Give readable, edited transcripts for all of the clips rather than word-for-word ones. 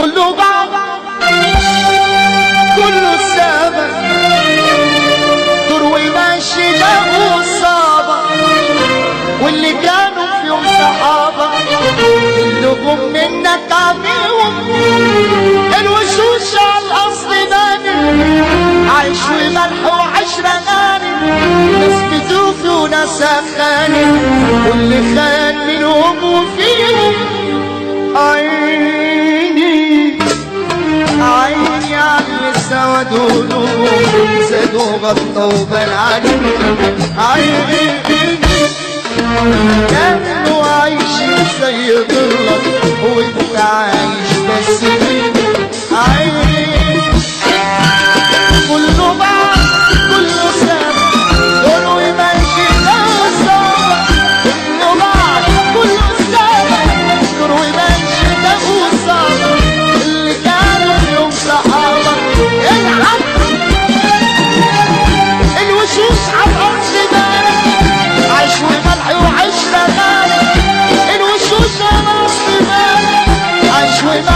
كله بعض كله سابق تروي ماشي له صابة، واللي كانوا في يوم صحابة كلهم منك عميهم الوشوش على الأصل باني، عيش وملح وعشرة غاني، ناس بتوفي وناس أخاني، واللي خان منهم وفيهم عيني عيني على السواد ولوم زادوا غطوا بنعاني، عيني كانوا عايشين زي ضلك وانت عايش بس عيني كله بعض كله سابق كله يمشي له صابة، كله بعض كله سابق كله يمشي له صابة، اللي كانوا يوم صحابة العب الوشوش على الأرض بارك، عيش وملح وعشرة غالي، الوشوش على الأرض بارك، عيش وملح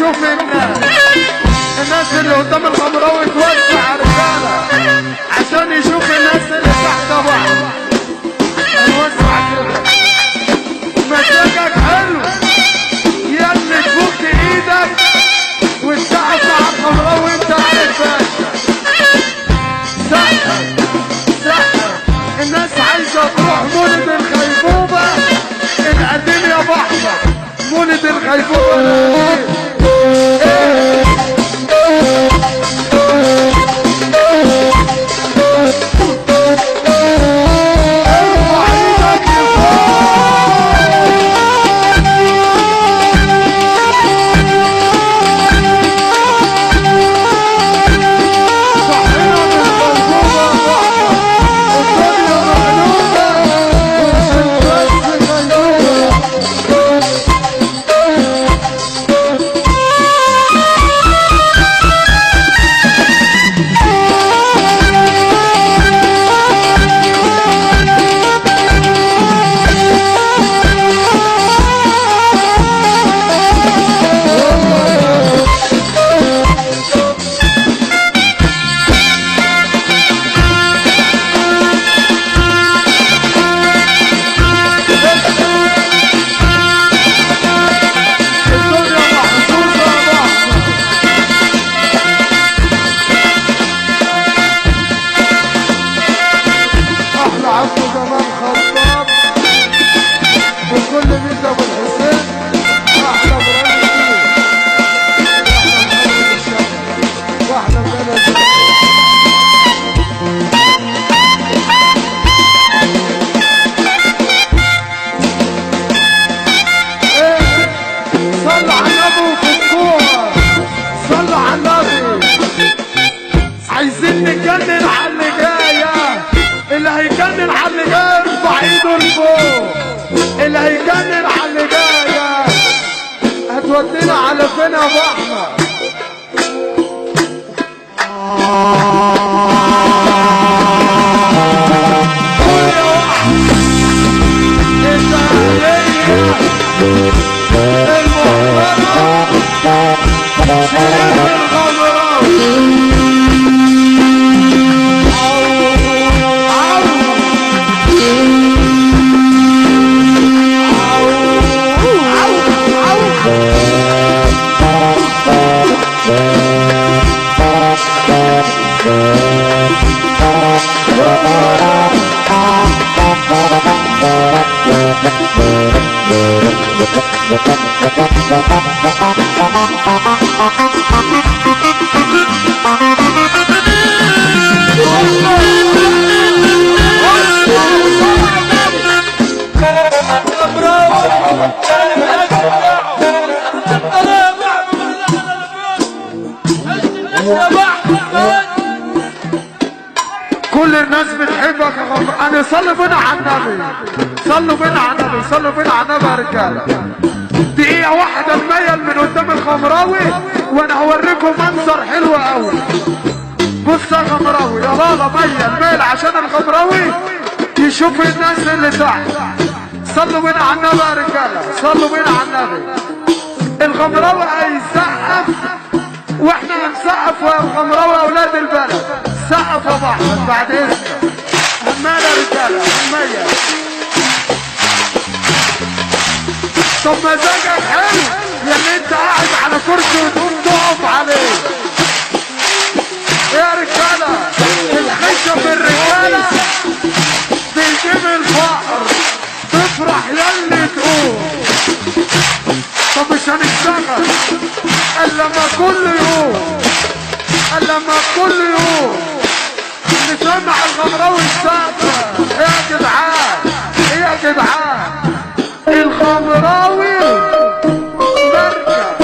يشوف الناس اللي قدام الخمراوي توسع رجاله عشان يشوف الناس اللي تحت بعض. هنوسع كده مزاجك حلو يا اللي تفك ايدك والسقف مع الخمراوي انت عارف باشا. سقف الناس عايزه تروح مولد الخيبوبه القديم يا بحر. مولد الخيبوبه القديم ودينا على فين يا ابو احمد. كل الناس بتحبك يا غمر. انا صلوا بينا على النبي، صلوا بينا على النبي، صلوا بينا على النبي يا رجاله. دقيقة واحدة نميل من قدام الخمراوي وانا هوريكم منظر حلو قوي. بص يا خمراوي يا لالا ميل عشان الخمراوي يشوف الناس اللي تحت. صلوا بينا على النبي يا رجاله، صلوا بينا على النبي. الخمراوي هيسقف واحنا هنسقف يا الخمراوي يا اولاد البلد. سقف يا احمد بعد اذنك. همال يا رجاله همال. طب مزاجك حلو يا اللي انت قاعد على كرسي وتقوم تقف عليه يا رجاله. الخشب الرجاله بيجيب الفقر تفرح ياللي تقوم. طب مش هنشتغل الا لما كل يوم، الا لما كل يوم نسمع الخمراوي السقفه. ايه يا جدعان، ايه يا جدعان، الخمراوي مركب.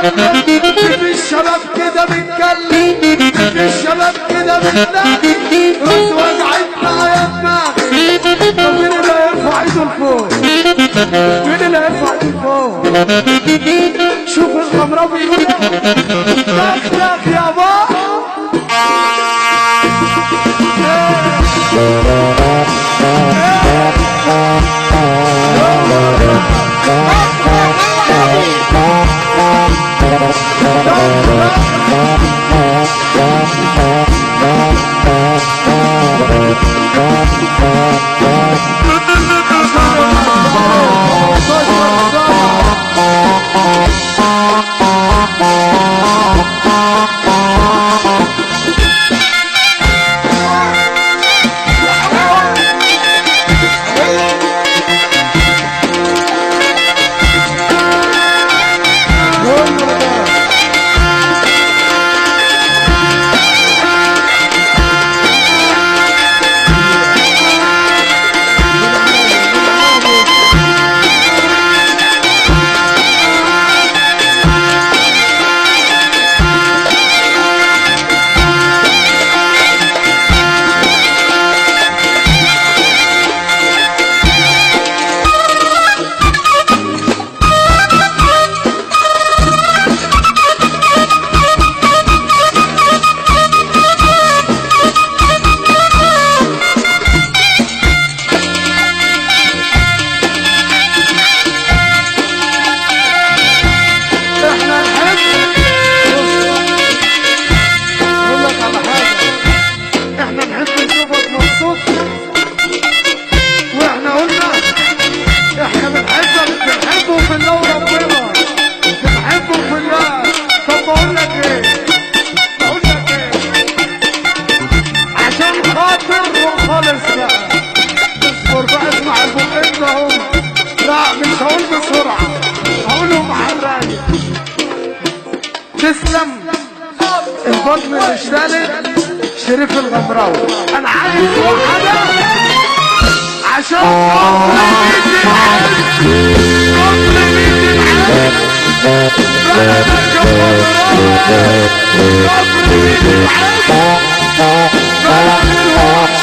في الشباب كده بنكلم، في الشباب كده بنلاقي راس وجعتنا يا دماغي. طب مين اللي هيرفع ايده لفوق؟ مين اللي هيرفع ايده لفوق؟ شوف الغمراوي يقول دخلك يا بابا. تسلم البطن الاشتالت شريف الغمراوي. انا عايز واحدة عشان كومبليت العز، كومبليت العز بلدك الغمراوي، كومبليت العز بلد الوحش.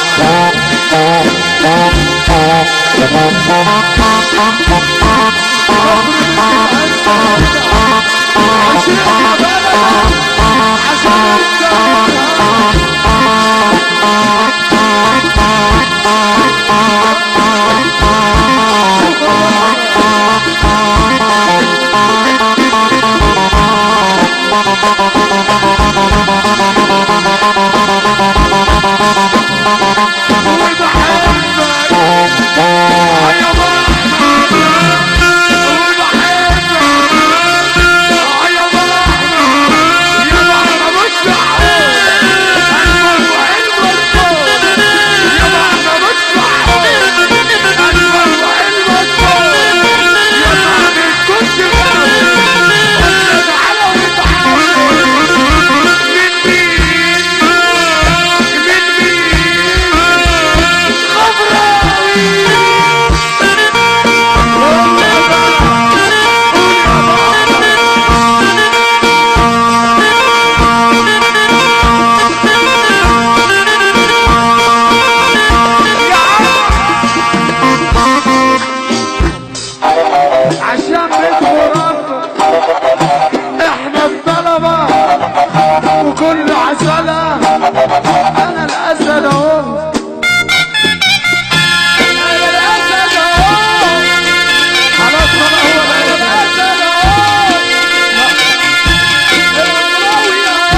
انا الاسد اهو، انا الاسد اهو، خلاص بقى هو الاسد اهو، الغمراوي اهو،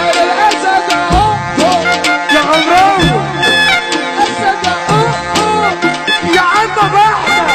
انا الاسد اهو يا غمراوي، الاسد اهو يا عم بحنا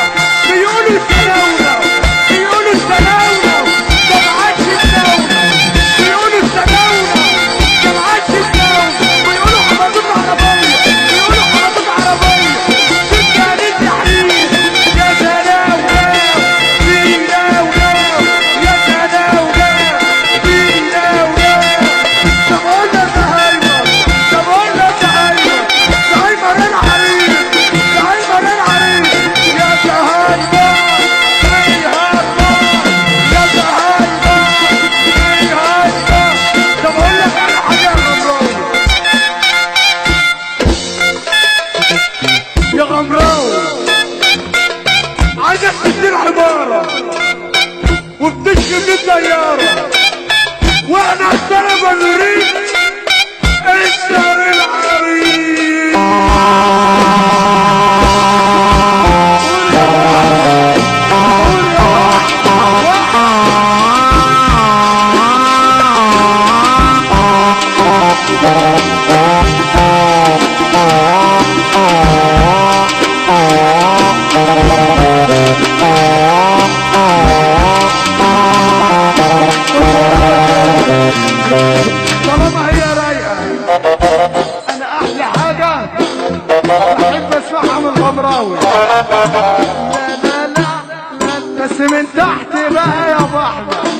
يا غمراوي عايزك تدير عبارة وبتشكي من الطيارة واحنا الطلبة نريد الشهر العريض. طالما هي رايقة انا احلى حاجة بحب اسمعها من غمراوي. لا لا لا لا بس من تحت بقى يا ابو احمد.